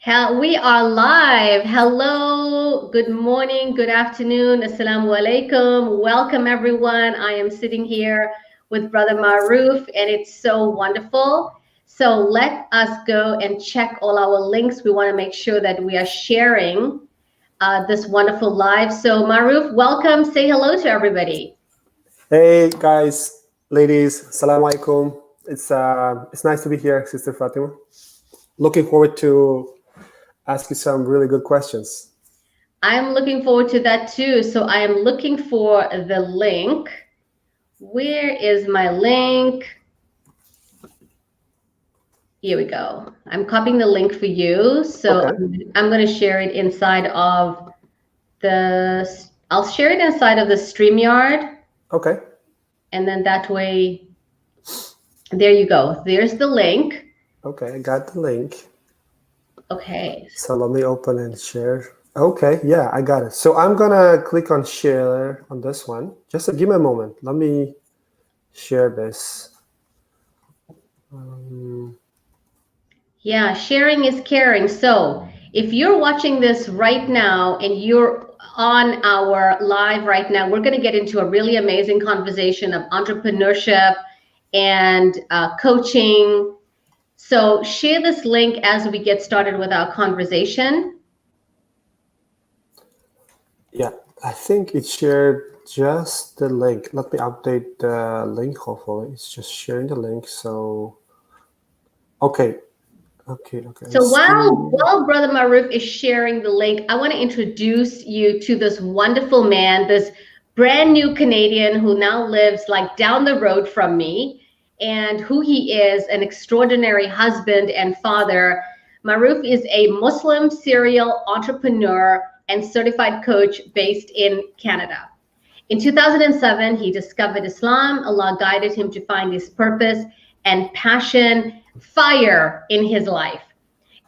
We are live. Hello, good morning, good afternoon, assalamu alaikum. Welcome, everyone. I am sitting here with Brother Maruf, and it's so wonderful. So let us go and check all our links. We want to make sure that we are sharing this wonderful live. So, Maruf, welcome. Say hello to everybody. Hey guys, ladies, assalamu alaikum. It's nice to be here, Sister Fatima. Looking forward to ask you some really good questions. I'm looking forward to that too. So I am looking for the link. Where is my link? Here we go. I'm copying the link for you. So Okay. I'm going to share it inside of I'll share it inside of the StreamYard. Okay. And then that way, there you go. There's the link. Okay, I got the link. Okay. So let me open and share. Okay, yeah, I got it. So I'm gonna click on share on this one. Just give me a moment. Let me share this. Yeah, sharing is caring. So if you're watching this right now and you're on our live right now, we're going to get into a really amazing conversation of entrepreneurship and coaching. So share this link as we get started with our conversation. Yeah, I think it shared just the link. Let me update the link. Hopefully, it's just sharing the link. So, okay. So while Brother Maruf is sharing the link, I want to introduce you to this wonderful man, this brand new Canadian who now lives like down the road from me, and who he is, an extraordinary husband and father. Maruf is a Muslim serial entrepreneur and certified coach based in Canada. In 2007, he discovered Islam. Allah guided him to find his purpose and passion, fire in his life.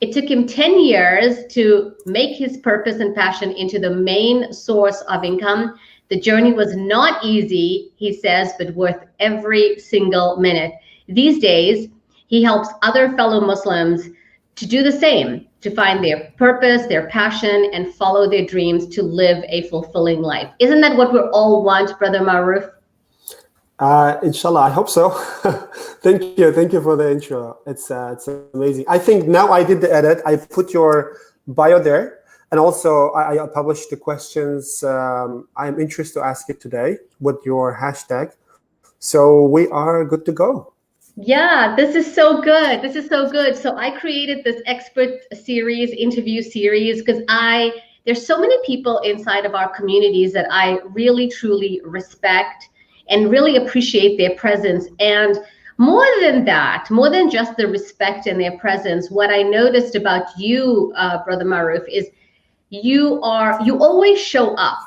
It took him 10 years to make his purpose and passion into the main source of income. The journey was not easy, he says, but worth every single minute. These days, he helps other fellow Muslims to do the same, to find their purpose, their passion, and follow their dreams to live a fulfilling life. Isn't that what we all want, Brother Maruf? Inshallah, I hope so. Thank you for the intro. It's amazing. I think now I did the edit. I put your bio there, and also I published the questions I'm interested to ask you today with your hashtag. So we are good to go. Yeah, this is so good. This is so good. So I created this expert series, interview series, because there's so many people inside of our communities that I really truly respect and really appreciate their presence. And more than that, more than just the respect and their presence, what I noticed about you, Brother Maruf, is you always show up.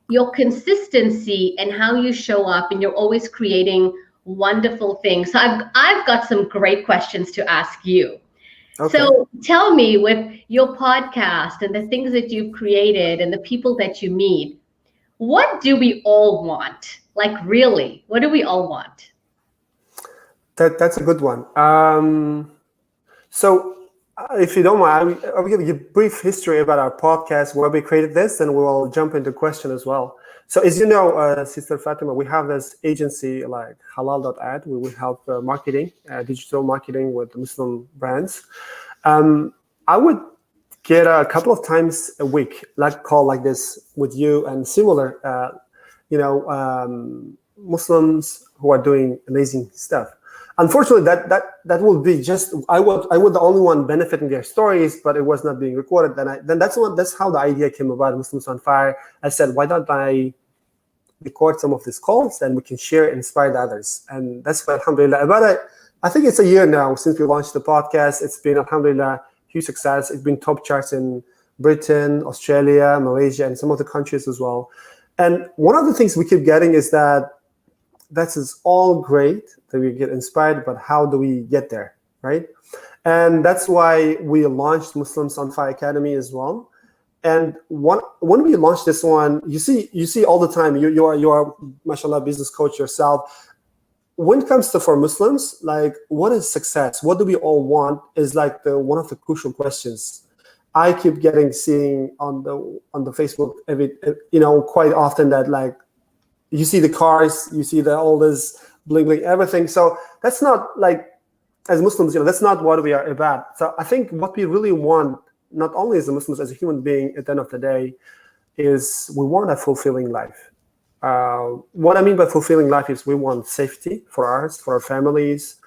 Your consistency and how you show up, and you're always creating wonderful things. So I've got some great questions to ask you. Okay. So tell me, with your podcast and the things that you've created and the people that you meet, what do we all want? Like, really, what do we all want? That's a good one. So if you don't mind, I'll give you a brief history about our podcast, where we created this, and we'll jump into question as well. So as you know, Sister Fatima, we have this agency like halal.ad. We will help marketing, digital marketing with Muslim brands. I would get a couple of times a week, like call like this with you and similar, Muslims who are doing amazing stuff. Unfortunately, that will be just I would the only one benefiting their stories, but it was not being recorded. Then that's how the idea came about. Muslims on Fire. I said, why don't I record some of these calls and we can share, inspire others. And that's why, alhamdulillah, I think it's a year now since we launched the podcast. It's been, alhamdulillah, huge success. It's been top charts in Britain, Australia, Malaysia, and some of the countries as well. And one of the things we keep getting is that is all great that we get inspired, but how do we get there, right? And that's why we launched Muslims on Fire Academy as well. And when we launched this one, you see all the time, you are mashallah business coach yourself. When it comes to for Muslims, like, what is success? What do we all want is like one of the crucial questions. I keep seeing on the Facebook quite often that like you see the cars, you see all this bling bling everything. So that's not like, as Muslims, that's not what we are about. So I think what we really want, not only as a Muslims, as a human being, at the end of the day, is we want a fulfilling life. What I mean by fulfilling life is we want safety for us, for our families,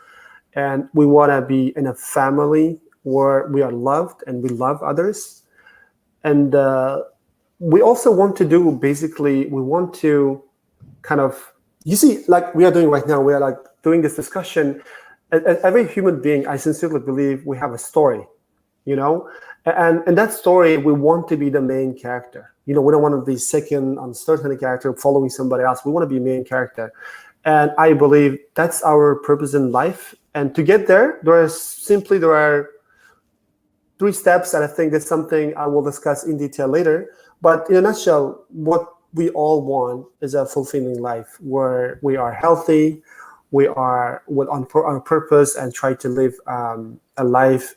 and we want to be in a family where we are loved and we love others. And we also want to do, basically, we want to kind of, you see, like we are doing right now, we are like doing this discussion. Every human being, I sincerely believe, we have a story, and that story, we want to be the main character. We don't want to be second, uncertain character following somebody else. We want to be main character. And I believe that's our purpose in life. And to get there, there are 3 steps, and I think that's something I will discuss in detail later. But in a nutshell, what we all want is a fulfilling life where we are healthy, we are on purpose, and try to live a life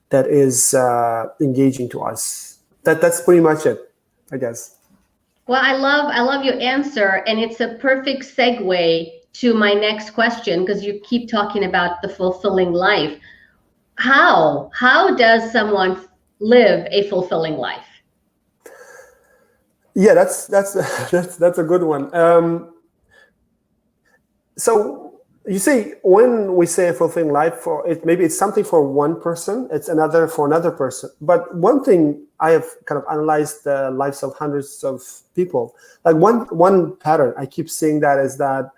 that is engaging to us. That's pretty much it, I guess. Well, I love your answer, and it's a perfect segue to my next question, because you keep talking about the fulfilling life. How does someone live a fulfilling life? Yeah, that's a good one. So you see, when we say a fulfilling life, maybe it's something for one person, it's another for another person. But one thing, I have kind of analyzed the lives of hundreds of people. Like one pattern I keep seeing that is that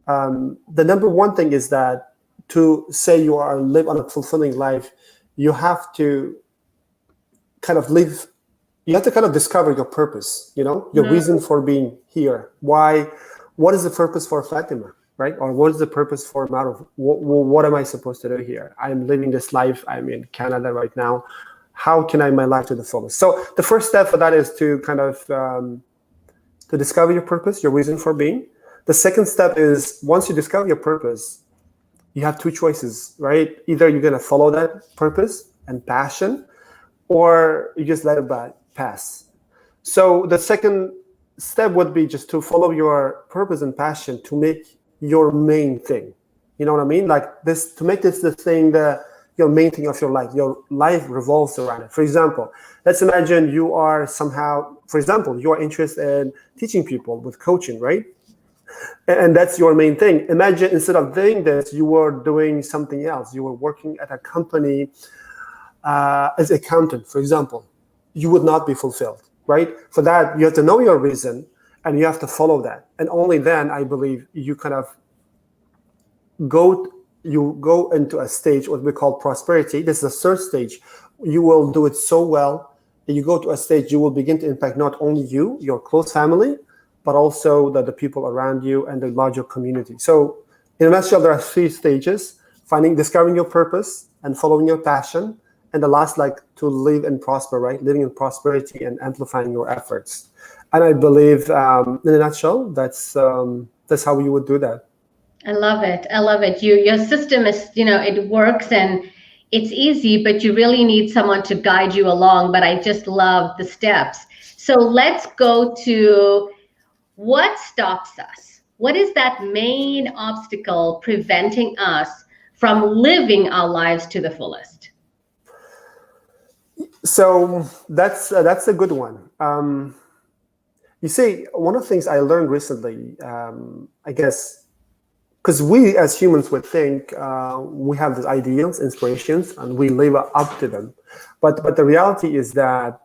the number one thing is that to say you live on a fulfilling life, you have to kind of live. You have to kind of discover your purpose. Your reason for being here. Why? What is the purpose for Fatima? Right? Or what is the purpose for Maruf? What am I supposed to do here? I'm living this life. I'm in Canada right now. How can I my life to the fullest? So the first step for that is to kind of to discover your purpose, your reason for being. The second step is, once you discover your purpose, you have 2 choices, right? Either you're going to follow that purpose and passion, or you just let it pass. So the second step would be just to follow your purpose and passion to make your main thing. You know what I mean? Like this, to make this the thing, your main thing of your life. Your life revolves around it. For example, let's imagine you are interested in teaching people with coaching, right? And that's your main thing. Imagine instead of doing this, you were doing something else. You were working at a company as an accountant, for example. You would not be fulfilled, right? For that, you have to know your reason, and you have to follow that. And only then, I believe, you kind of go into a stage, what we call prosperity. This is the 3rd stage. You will do it so well that you go to a stage, you will begin to impact not only you, your close family, but also the people around you and the larger community. So in a nutshell, there are 3 stages: discovering your purpose and following your passion. And the last, like, to live and prosper, right? Living in prosperity and amplifying your efforts. And I believe, in a nutshell, that's how you would do that. I love it. Your system is, it works and it's easy, but you really need someone to guide you along. But I just love the steps. So let's go to what stops us. What is that main obstacle preventing us from living our lives to the fullest? So that's a good one. You see, one of the things I learned recently, I guess, because we as humans would think we have these ideals, inspirations, and we live up to them, but the reality is that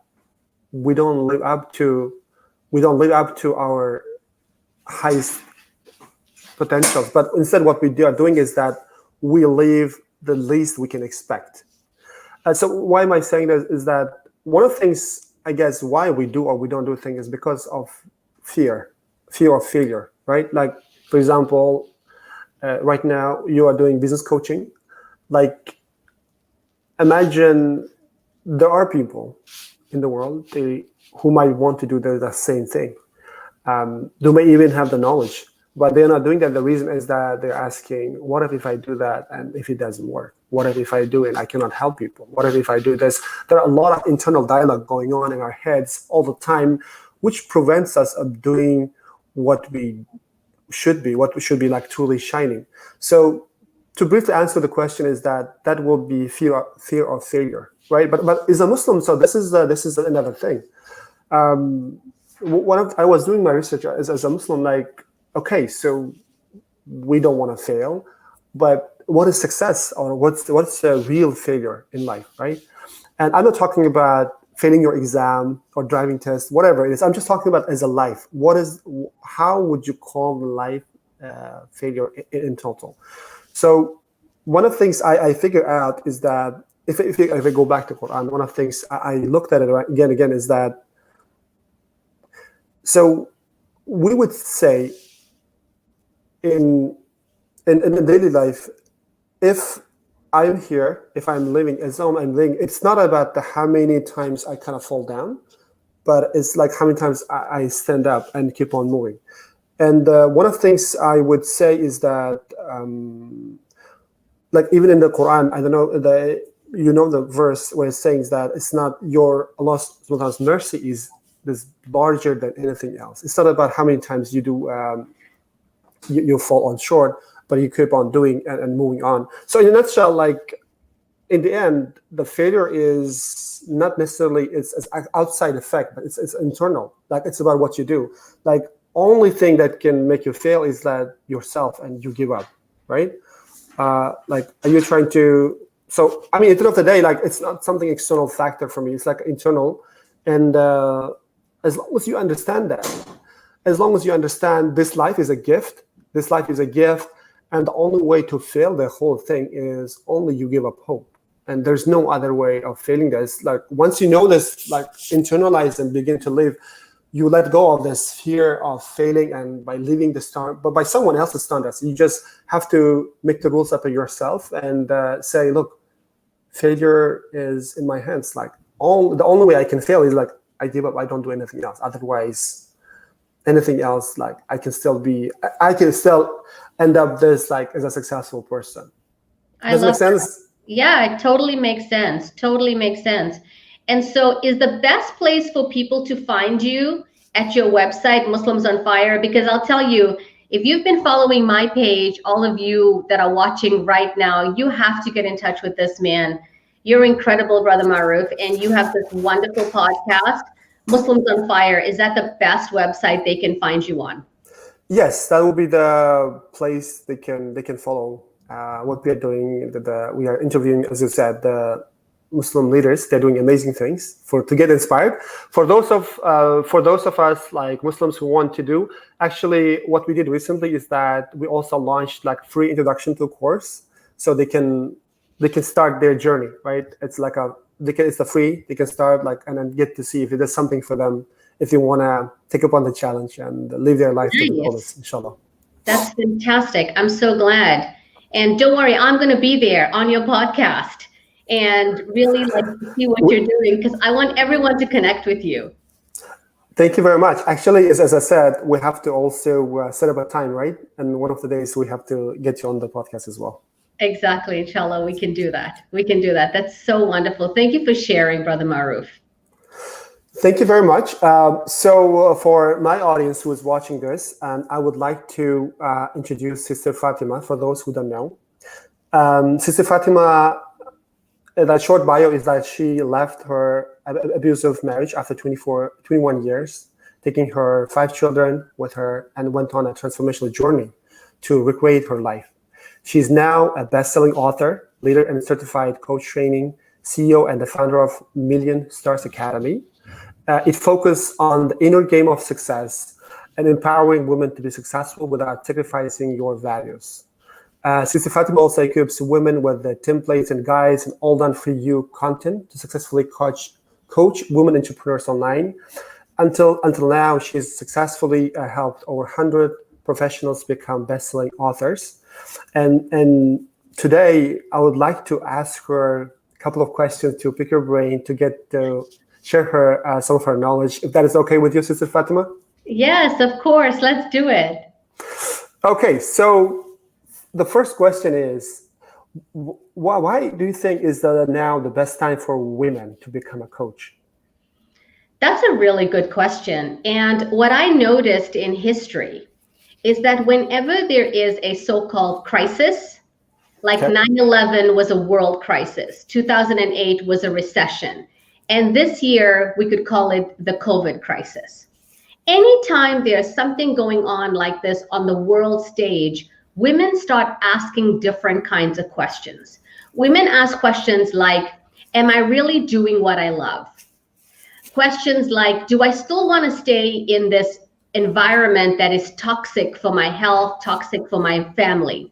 we don't live up to our highest potentials. But instead, what we are doing is that we live the least we can expect. So why am I saying that? Is that one of the things, I guess, why we do or we don't do things is because of fear of failure, right? Like, for example, right now you are doing business coaching. Like, imagine there are people in the world who might want to do the same thing. They may even have the knowledge, but they're not doing that. The reason is that they're asking, what if I do that and if it doesn't work? What if I do it and I cannot help people? What if I do this? There are a lot of internal dialogue going on in our heads all the time, which prevents us of doing what we should be like truly shining. So to briefly answer the question is that will be fear of failure, right? But as a Muslim, so this is another thing. I was doing my research as a Muslim, like, okay, so we don't want to fail, but what is success, or what's a real failure in life, right? And I'm not talking about failing your exam or driving test, whatever it is. I'm just talking about as a life. How would you call the life failure in total? So one of the things I figure out is that if I go back to Quran, one of the things I looked at it again is that, so we would say in daily life, if I'm here, if I'm living, as long as I'm living, it's not about how many times I kind of fall down, but it's like how many times I stand up and keep on moving. And one of the things I would say is that, like even in the Quran, I don't know, the verse where it's saying that it's not Allah's mercy is larger than anything else. It's not about how many times you do you fall on short, but you keep on doing and moving on. So in a nutshell, like in the end, the failure is not necessarily it's outside effect, but it's internal. Like it's about what you do. Like only thing that can make you fail is that yourself, and you give up, right? Like are you trying to? So I mean, at the end of the day, like it's not something external factor for me. It's like internal, and as long as you understand that, as long as you understand this life is a gift, and the only way to fail the whole thing is only you give up hope. And there's no other way of failing this. Like once you know this, like internalize and begin to live, you let go of this fear of failing and by leaving the start, but by someone else's standards. You just have to make the rules up for yourself and say, look, failure is in my hands. Like the only way I can fail is like I give up. I don't do anything else. Otherwise, anything else, like I can still end up this like as a successful person. Does it make sense? Yeah, it totally makes sense. Totally makes sense. And so is the best place for people to find you at your website, Muslims on Fire? Because I'll tell you, if you've been following my page, all of you that are watching right now, you have to get in touch with this man. You're incredible, Brother Maruf, and you have this wonderful podcast, Muslims on Fire. Is that the best website they can find you on? Yes, that will be the place they can follow what we are doing. We are interviewing, as you said, the Muslim leaders. They're doing amazing things to get inspired. For those of us like Muslims who want to do, actually, what we did recently is that we also launched like free introduction to a course, so they can start their journey. Right? It's like it's a free. They can start like and then get to see if it is something for them, if they want to take up on the challenge and live their life to the fullest, inshallah. That's fantastic. I'm so glad. And don't worry, I'm going to be there on your podcast and really like to see what you're doing, because I want everyone to connect with you. Thank you very much. Actually, as I said, we have to also set up a time, right? And one of the days we have to get you on the podcast as well. Exactly. Inshallah, we can do that. That's so wonderful. Thank you for sharing, Brother Maruf. Thank you very much. So for my audience who is watching this, I would like to introduce Sister Fatima for those who don't know. Sister Fatima, that short bio is that she left her abusive marriage after 21 years, taking her 5 children with her, and went on a transformational journey to recreate her life. She's now a best-selling author, leader and certified coach training, CEO and the founder of Million Stars Academy. It focuses on the inner game of success and empowering women to be successful without sacrificing your values. Sister Fatima also equips women with the templates and guides and all done for you content to successfully coach women entrepreneurs online. Until now, she's successfully helped over 100 professionals become best-selling authors. And today, I would like to ask her a couple of questions to pick her brain to get to share her some of her knowledge, if that is okay with you, Sister Fatima? Yes, of course. Let's do it. Okay, so the first question is, why do you think is now the best time for women to become a coach? That's a really good question. And what I noticed in history is that whenever there is a so-called crisis, like Okay. 9/11 was a world crisis, 2008 was a recession, and this year we could call it the COVID crisis. Anytime there's something going on like this on the world stage, women start asking different kinds of questions. Women ask questions like, am I really doing what I love? Questions like, do I still want to stay in this environment that is toxic for my health, toxic for my family?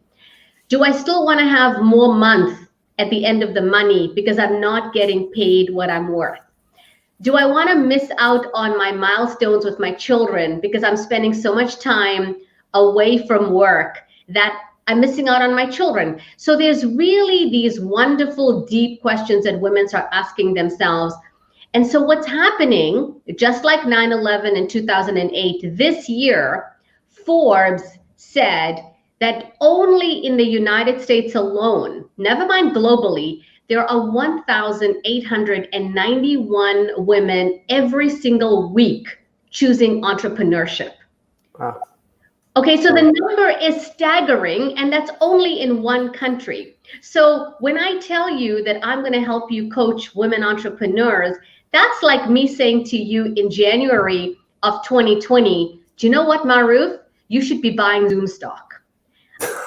Do I still want to have more month at the end of the money because I'm not getting paid what I'm worth? Do I want to miss out on my milestones with my children because I'm spending so much time away from work that I'm missing out on my children? So there's really these wonderful, deep questions that women start asking themselves. And so what's happening, just like 9/11 and 2008, this year, Forbes said that only in the United States alone, never mind globally, there are 1,891 women every single week choosing entrepreneurship. Wow. Okay, so the number is staggering, and that's only in one country. So when I tell you that I'm going to help you coach women entrepreneurs, that's like me saying to you in January of 2020, do you know what, Maruf? You should be buying Zoom stock,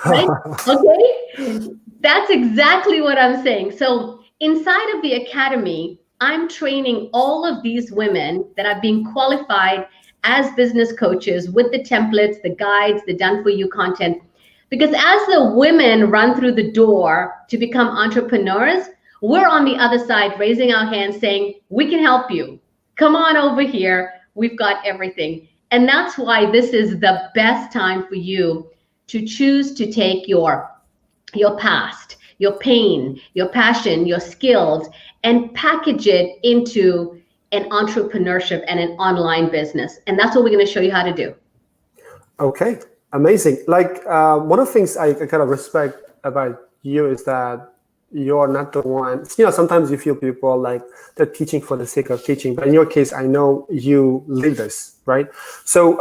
right? Okay, that's exactly what I'm saying. So inside of the academy, I'm training all of these women that are being qualified as business coaches with the templates, the guides, the done for you content. Because as the women run through the door to become entrepreneurs, we're on the other side raising our hands saying, we can help you. Come on over here. We've got everything. And that's why this is the best time for you to choose to take your past, your pain, your passion, your skills, and package it into an entrepreneurship and an online business. And that's what we're going to show you how to do. Okay, amazing. Like one of the things I kind of respect about you is that you're not the one, sometimes you feel people like they're teaching for the sake of teaching, but in your case, I know you live this, right? So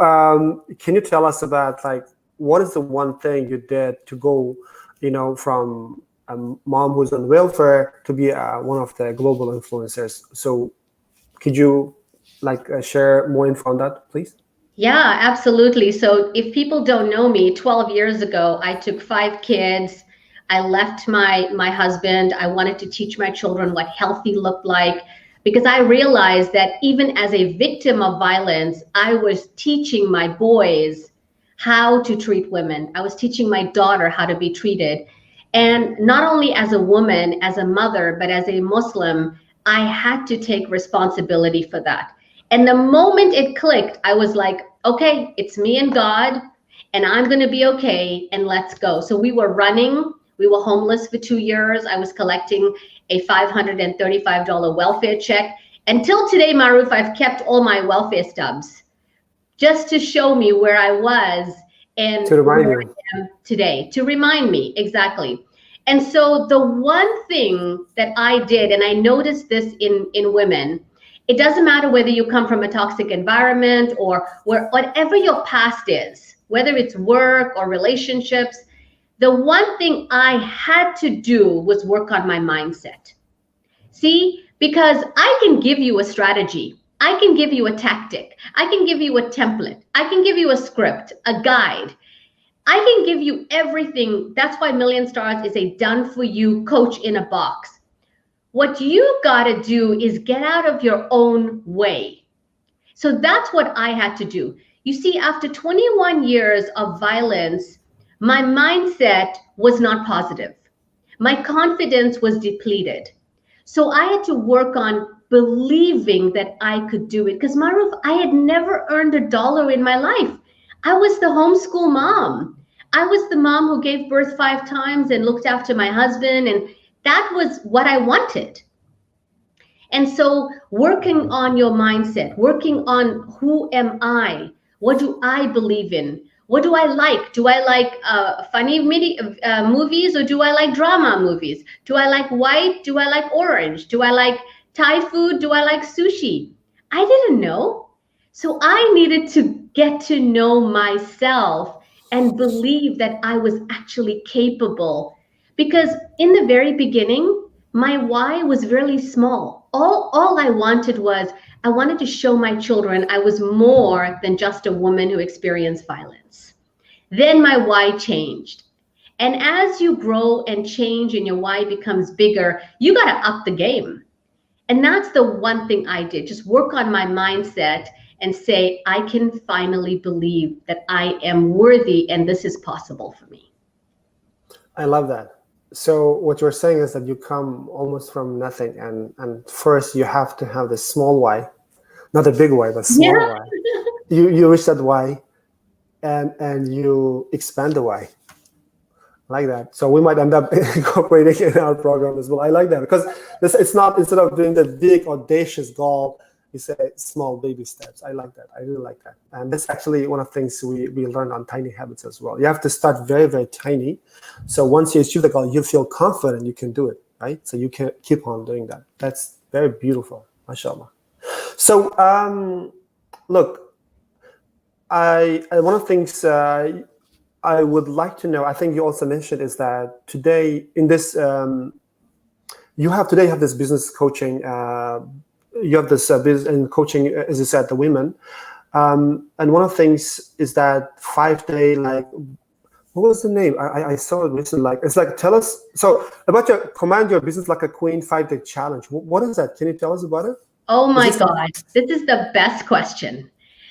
can you tell us about like, what is the one thing you did to go, from a mom who's on welfare to be one of the global influencers? So could you share more info on that, please? Yeah, absolutely. So if people don't know me, 12 years ago, I took 5 kids. I left my husband. I wanted to teach my children what healthy looked like, because I realized that even as a victim of violence, I was teaching my boys how to treat women. I was teaching my daughter how to be treated. And not only as a woman, as a mother, but as a Muslim, I had to take responsibility for that. And the moment it clicked, I was like, okay, it's me and God, and I'm going to be okay, and let's go. So we were running. We were homeless for 2 years. I was collecting a $535 welfare check. Until today, Maruf, I've kept all my welfare stubs just to show me where I was and to remind where I am today, to remind me, exactly. And so the one thing that I did, and I noticed this in women, it doesn't matter whether you come from a toxic environment or whatever your past is, whether it's work or relationships, the one thing I had to do was work on my mindset. See, because I can give you a strategy. I can give you a tactic. I can give you a template. I can give you a script, a guide. I can give you everything. That's why Million Stars is a done for you coach in a box. What you got to do is get out of your own way. So that's what I had to do. You see, after 21 years of violence, my mindset was not positive. My confidence was depleted. So I had to work on believing that I could do it. Because Maruf, I had never earned $1 in my life. I was the homeschool mom. I was the mom who gave birth 5 times and looked after my husband. And that was what I wanted. And so working on your mindset, working on who am I? What do I believe in? What do I like? Do I like funny movies, or do I like drama movies? Do I like white? Do I like orange? Do I like Thai food? Do I like sushi? I didn't know. So I needed to get to know myself and believe that I was actually capable. Because in the very beginning, my why was really small. All I wanted was, I wanted to show my children I was more than just a woman who experienced violence. Then my why changed. And as you grow and change and your why becomes bigger, you got to up the game. And that's the one thing I did, just work on my mindset and say, I can finally believe that I am worthy and this is possible for me. I love that. So what you're saying is that you come almost from nothing, and first you have to have the small why, not the big why, but small why. You reach that why, and you expand the why. Like that. So we might end up incorporating in our program as well. I like that, because it's not, instead of doing the big audacious goal, you say small baby steps. I like that. I really like that. And that's actually one of the things we learn on Tiny Habits as well. You have to start very, very tiny. So once you achieve the goal, you feel confident you can do it, right? So you can keep on doing that. That's very beautiful. MashaAllah. So look, one of the things I would like to know, I think you also mentioned, is that today in this, you have this business coaching, you have this business and coaching, as you said, the women. And one of the things is that 5-day, like, what was the name? I saw it recently. Like, it's like, tell us, so about your Command Your Business Like a Queen 5-day challenge. What is that? Can you tell us about it? Oh my God, this is the best question.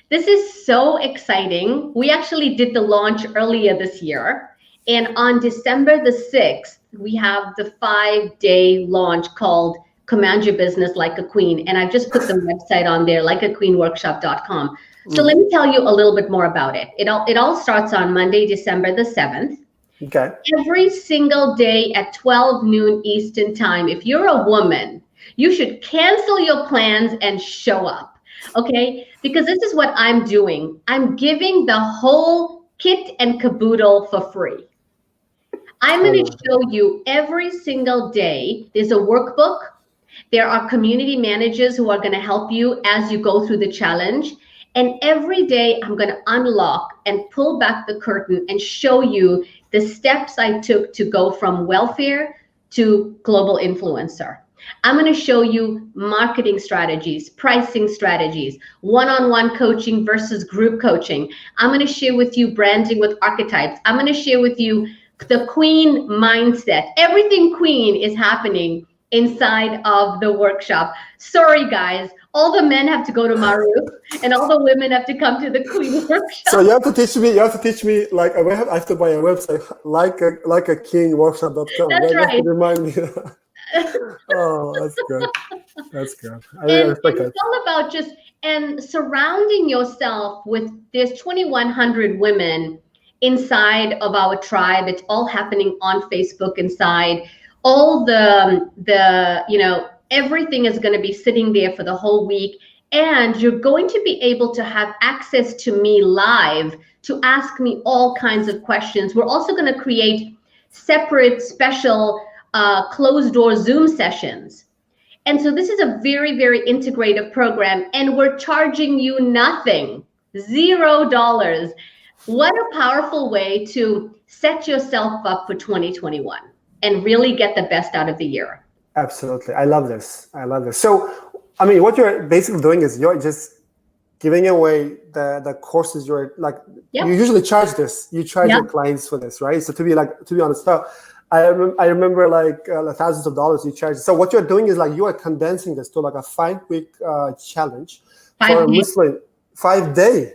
This is so exciting. We actually did the launch earlier this year. And on December the 6th, we have the 5-day launch called Command Your Business Like a Queen. And I've just put the website on there, likeaqueenworkshop.com. So let me tell you a little bit more about it. It all starts on Monday, December the 7th. Okay. Every single day at 12 noon Eastern time, if you're a woman, you should cancel your plans and show up. Okay, because this is what I'm doing. I'm giving the whole kit and caboodle for free. I'm going to show you every single day. There's a workbook. There are community managers who are going to help you as you go through the challenge. And every day I'm going to unlock and pull back the curtain and show you the steps I took to go from welfare to global influencer. I'm going to show you marketing strategies, pricing strategies, one-on-one coaching versus group coaching. I'm going to share with you branding with archetypes. I'm going to share with you the queen mindset. Everything queen is happening inside of the workshop. Sorry, guys. All the men have to go to Maruf, and all the women have to come to the Queen workshop. So you have to teach me like I have to buy a website, likeakingworkshop.com. That's right. To remind me. Oh, that's good. That's good. It's all about just surrounding yourself with, there's 2,100 women inside of our tribe. It's all happening on Facebook inside. All the everything is going to be sitting there for the whole week. And you're going to be able to have access to me live to ask me all kinds of questions. We're also going to create separate special closed door Zoom sessions. And so this is a very, very integrative program, and we're charging you nothing, $0. What a powerful way to set yourself up for 2021 and really get the best out of the year. Absolutely. I love this. So, I mean, what you're basically doing is you're just giving away the courses. You're like, You usually charge this. You charge your clients for this, right? So to be honest, I remember like thousands of dollars you charge. So what you're doing is like you are condensing this to like a 5-week challenge for a Muslim. 5 day.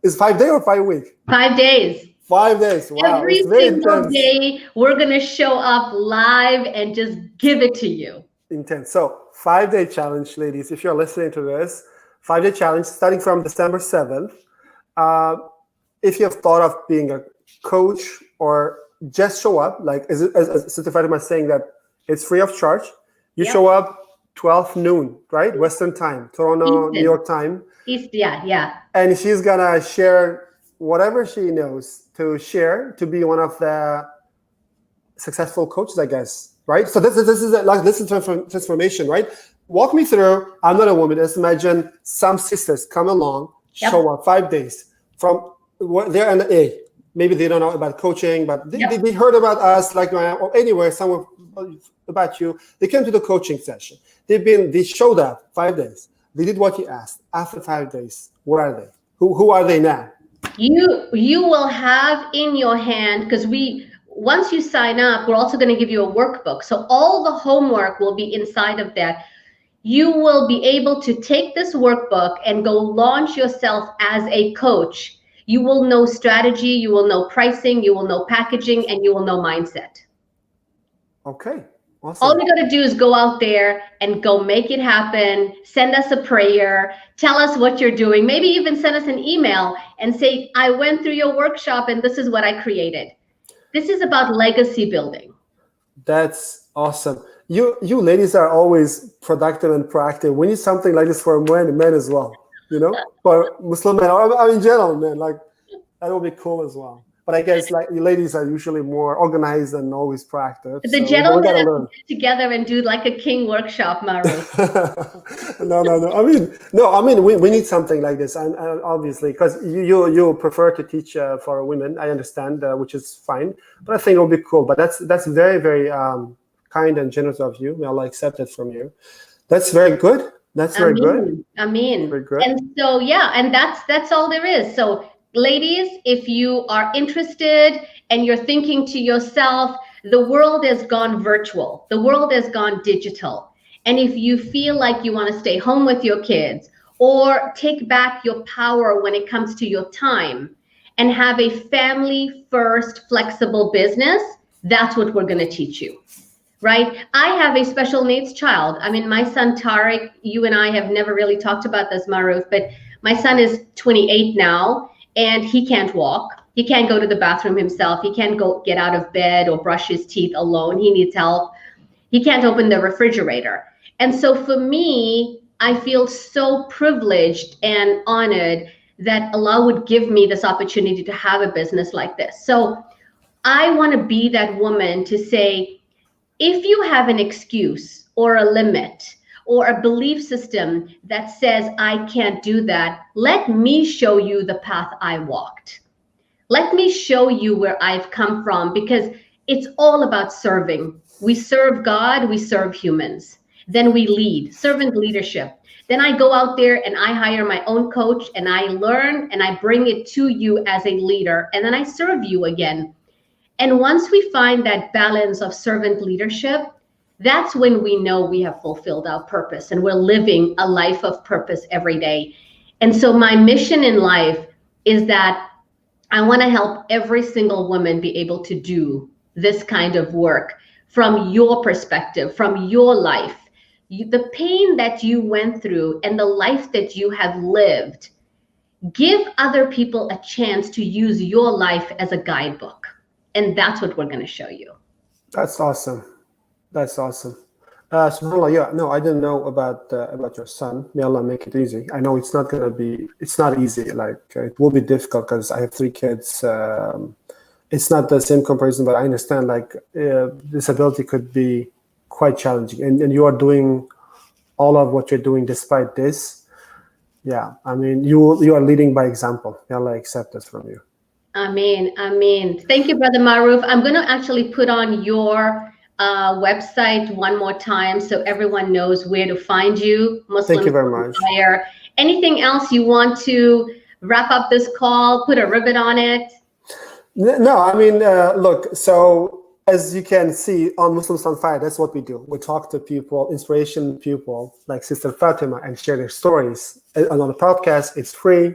Is 5 day or 5 week? 5 days. 5 days. Wow. Every single day, we're going to show up live and just give it to you. Intense. So 5-day challenge, ladies, if you're listening to this, 5-day challenge starting from December 7th. If you have thought of being a coach or just show up, like as Sister Fatima is saying that it's free of charge. You show up 12 noon, right? Western time, Toronto, Eastern. New York time. East, yeah. And she's going to share whatever she knows to share to be one of the successful coaches, I guess, right? So this is transformation, right? Walk me through. I'm not a woman. Let's imagine some sisters come along, show up 5 days from they're an A. Maybe they don't know about coaching, but they heard about us, like or anywhere, somewhere about you. They came to the coaching session. They showed up 5 days. They did what you asked. After 5 days, where are they? Who are they now? You will have in your hand, because once you sign up, we're also going to give you a workbook. So all the homework will be inside of that. You will be able to take this workbook and go launch yourself as a coach. You will know strategy, you will know pricing, you will know packaging, and you will know mindset. Okay. Awesome. All you got to do is go out there and go make it happen. Send us a prayer. Tell us what you're doing. Maybe even send us an email and say, I went through your workshop and this is what I created. This is about legacy building. That's awesome. You ladies are always productive and proactive. We need something like this for men as well, for Muslim men, or in general, men, like that would be cool as well. But I guess like you ladies are usually more organized and always proactive. The gentlemen have to get together and do like a king workshop, Maruf. No. I mean, we need something like this, and obviously, because you prefer to teach for women. I understand, which is fine. But I think it will be cool. But that's very, very kind and generous of you. I'll accept it from you. That's very good. That's very good. Very good. And so and that's all there is. So, ladies, if you are interested and you're thinking to yourself, the world has gone virtual, the world has gone digital. And if you feel like you want to stay home with your kids or take back your power when it comes to your time and have a family first flexible business, that's what we're going to teach you. Right? I have a special needs child. I mean, my son, Tariq, you and I have never really talked about this, Maruf, but my son is 28 now. And he can't walk. He can't go to the bathroom himself. He can't go get out of bed or brush his teeth alone. He needs help. He can't open the refrigerator. And so for me, I feel so privileged and honored that Allah would give me this opportunity to have a business like this. So I want to be that woman to say, if you have an excuse or a limit or a belief system that says, I can't do that, let me show you the path I walked. Let me show you where I've come from, because it's all about serving. We serve God, we serve humans. Then we lead, servant leadership. Then I go out there and I hire my own coach and I learn and I bring it to you as a leader, and then I serve you again. And once we find that balance of servant leadership, that's when we know we have fulfilled our purpose and we're living a life of purpose every day. And so my mission in life is that I want to help every single woman be able to do this kind of work from your perspective, from your life. The pain that you went through and the life that you have lived, give other people a chance to use your life as a guidebook. And that's what we're going to show you. That's awesome. That's awesome. SubhanAllah, no, I didn't know about your son. May Allah make it easy. I know it's not easy. Like it will be difficult because I have 3 kids. It's not the same comparison, but I understand like disability could be quite challenging. And you are doing all of what you're doing despite this. Yeah, I mean, you are leading by example. May Allah accept this from you. Ameen. Thank you, Brother Maruf. I'm going to actually put on your website one more time so everyone knows where to find you. Thank you very much. Anything else you want to wrap up this call, put a ribbon on it? No, I mean, look, so as you can see on Muslims on Fire, that's what we do. We talk to people, inspirational people like Sister Fatima, and share their stories. And on the podcast, it's free.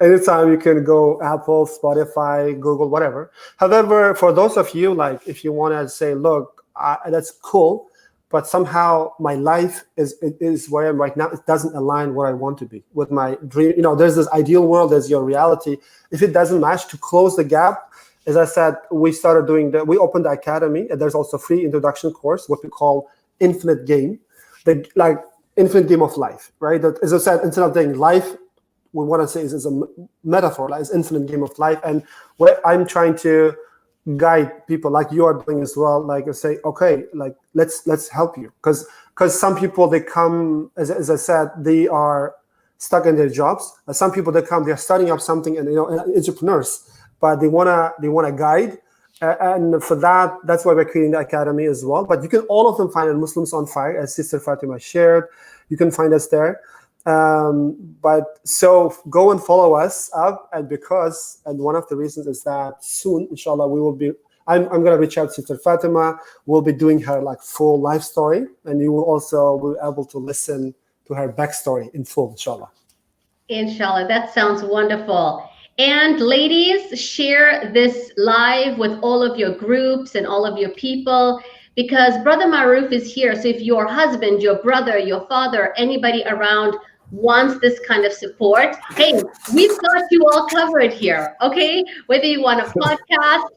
Anytime you can go Apple, Spotify, Google, whatever. However, for those of you, like if you want to say, look, that's cool, but somehow my life is where I am right now. It doesn't align where I want to be with my dream. There's this ideal world, there's your reality. If it doesn't match, to close the gap, as I said, we opened the academy, and there's also free introduction course, what we call Infinite Game, like Infinite Game of Life, right? That, as I said, instead of saying life we want to say is a metaphor, like it's infinite game of life. And what I'm trying to guide people like you are doing as well, like say, okay, like let's help you, because some people, they come, as I said, they are stuck in their jobs. Some people, they come, they're starting up something, and entrepreneurs, but they wanna guide, and for that's why we're creating the academy as well. But you can all of them find it Muslims on Fire, as Sister Fatima shared. You can find us there. But so go and follow us up, and one of the reasons is that soon, inshallah, we will be. I'm gonna reach out to Sister Fatima. We'll be doing her like full life story, and you will also be able to listen to her backstory in full, inshallah. Inshallah, that sounds wonderful. And ladies, share this live with all of your groups and all of your people, because Brother Maruf is here. So if your husband, your brother, your father, anybody around wants this kind of support, hey, we've got you all covered here, okay? Whether you want a podcast,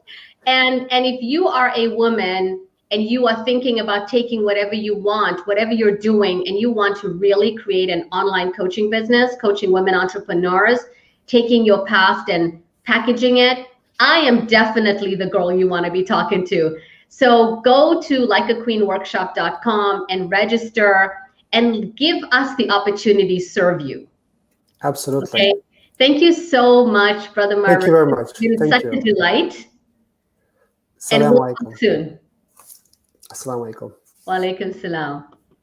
and if you are a woman and you are thinking about taking whatever you want, whatever you're doing, and you want to really create an online coaching business, coaching women entrepreneurs, taking your past and packaging it, I am definitely the girl you want to be talking to. So go to likeaqueenworkshop.com and register and give us the opportunity to serve you. Absolutely. Okay. Thank you so much, Brother Maruf. Thank you very much. It's been such a delight. And we'll talk soon. Assalamu alaikum. Wa alaikum salam.